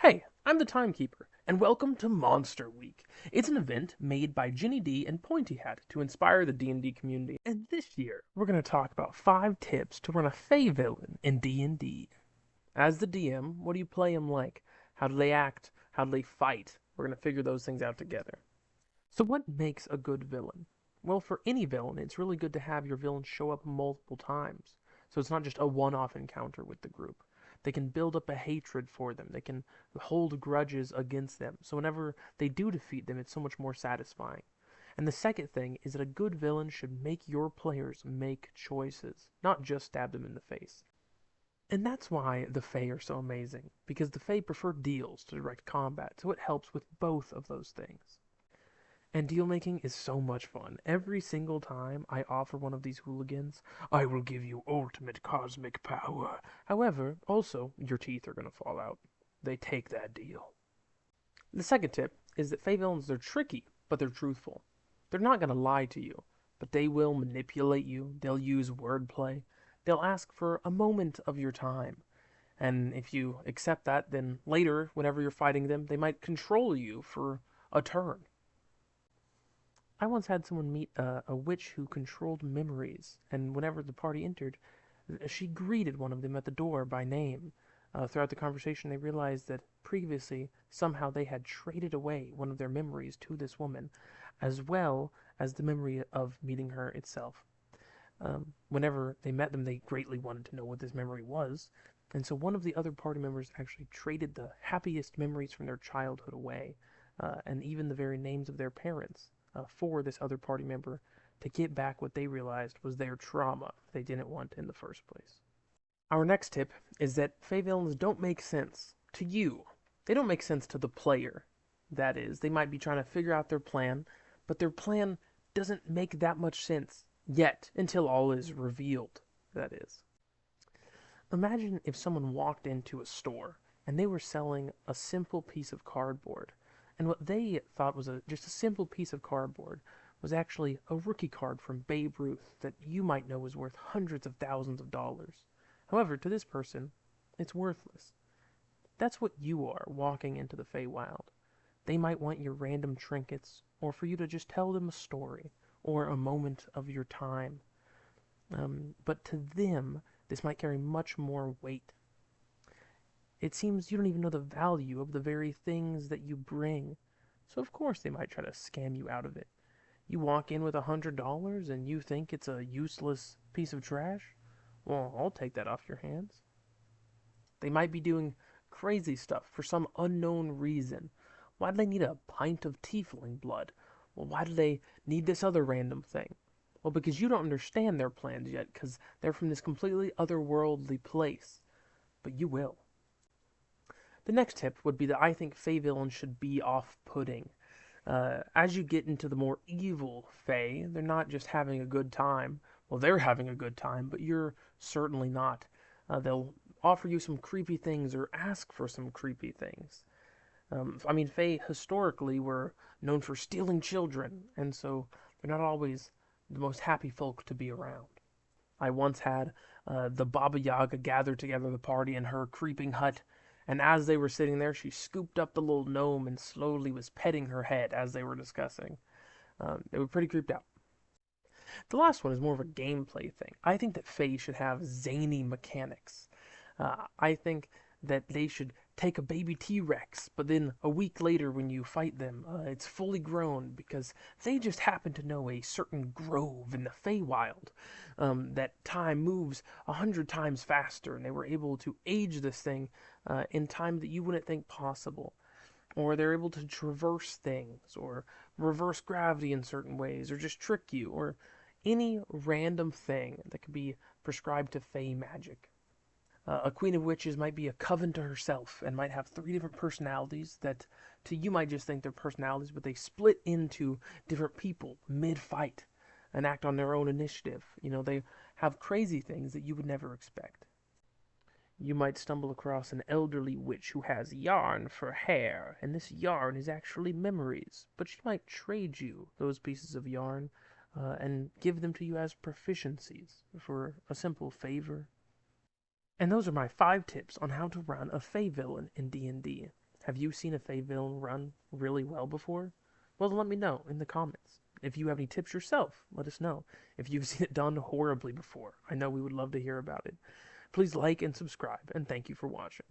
Hey, I'm the Timekeeper, and welcome to Monster Week. It's an event made by Ginny D and Pointy Hat to inspire the D&D community. And this year, we're going to talk about 5 tips to run a Fey Villain in D&D. As the DM, what do you play them like? How do they act? How do they fight? We're going to figure those things out together. So what makes a good villain? Well, for any villain, it's really good to have your villain show up multiple times. So it's not just a one-off encounter with the group. They can build up a hatred for them. They can hold grudges against them. So whenever they do defeat them, it's so much more satisfying. And the second thing is that a good villain should make your players make choices, not just stab them in the face. And that's why the Fae are so amazing, because the Fae prefer deals to direct combat, so it helps with both of those things. And deal making is so much fun. Every single time I offer one of these hooligans, I will give you ultimate cosmic power. However, also, your teeth are going to fall out. They take that deal. The second tip is that Fey villains are tricky, but they're truthful. They're not going to lie to you, but they will manipulate you. They'll use wordplay. They'll ask for a moment of your time. And if you accept that, then later, whenever you're fighting them, they might control you for a turn. I once had someone meet a witch who controlled memories, and whenever the party entered, she greeted one of them at the door by name. Throughout the conversation, they realized that previously, somehow they had traded away one of their memories to this woman, as well as the memory of meeting her itself. Whenever they met them, they greatly wanted to know what this memory was, and so one of the other party members actually traded the happiest memories from their childhood away, and even the very names of their parents for this other party member to get back what they realized was their trauma they didn't want in the first place. Our next tip is that Fey villains don't make sense to you. They don't make sense to the player. That is, they might be trying to figure out their plan, but their plan doesn't make that much sense yet until all is revealed. That is. Imagine if someone walked into a store and they were selling a simple piece of cardboard, and what they thought was just a simple piece of cardboard was actually a rookie card from Babe Ruth that you might know is worth hundreds of thousands of dollars. However, to this person, it's worthless. That's what you are walking into the Feywild. They might want your random trinkets, or for you to just tell them a story, or a moment of your time. But to them, this might carry much more weight. It seems you don't even know the value of the very things that you bring. So of course they might try to scam you out of it. You walk in with $100 and you think it's a useless piece of trash? Well, I'll take that off your hands. They might be doing crazy stuff for some unknown reason. Why do they need a pint of tiefling blood? Well, why do they need this other random thing? Well, because you don't understand their plans yet, because they're from this completely otherworldly place. But you will. The next tip would be that I think Fey villains should be off-putting. As you get into the more evil Fey, they're not just having a good time. Well, they're having a good time, but you're certainly not. They'll offer you some creepy things or ask for some creepy things. Fey historically were known for stealing children, and so they're not always the most happy folk to be around. I once had the Baba Yaga gather together the party in her creeping hut, and as they were sitting there, she scooped up the little gnome and slowly was petting her head as they were discussing. They were pretty creeped out. The last one is more of a gameplay thing. I think that Fae should have zany mechanics. I think that they should take a baby T-Rex, but then a week later when you fight them, it's fully grown because they just happen to know a certain grove in the Feywild. That time moves 100 times faster, and they were able to age this thing in time that you wouldn't think possible. Or they're able to traverse things, or reverse gravity in certain ways, or just trick you, or any random thing that could be prescribed to Fey magic. A queen of witches might be a coven to herself and might have 3 different personalities that to you might just think they're personalities, but they split into different people mid-fight and act on their own initiative. They have crazy things that you would never expect. You might stumble across an elderly witch who has yarn for hair, and this yarn is actually memories, but she might trade you those pieces of yarn and give them to you as proficiencies for a simple favor. And those are my 5 tips on how to run a Fey villain in D&D. Have you seen a Fey Villain run really well before? Well, let me know in the comments. If you have any tips yourself, let us know. If you've seen it done horribly before, I know we would love to hear about it. Please like and subscribe, and thank you for watching.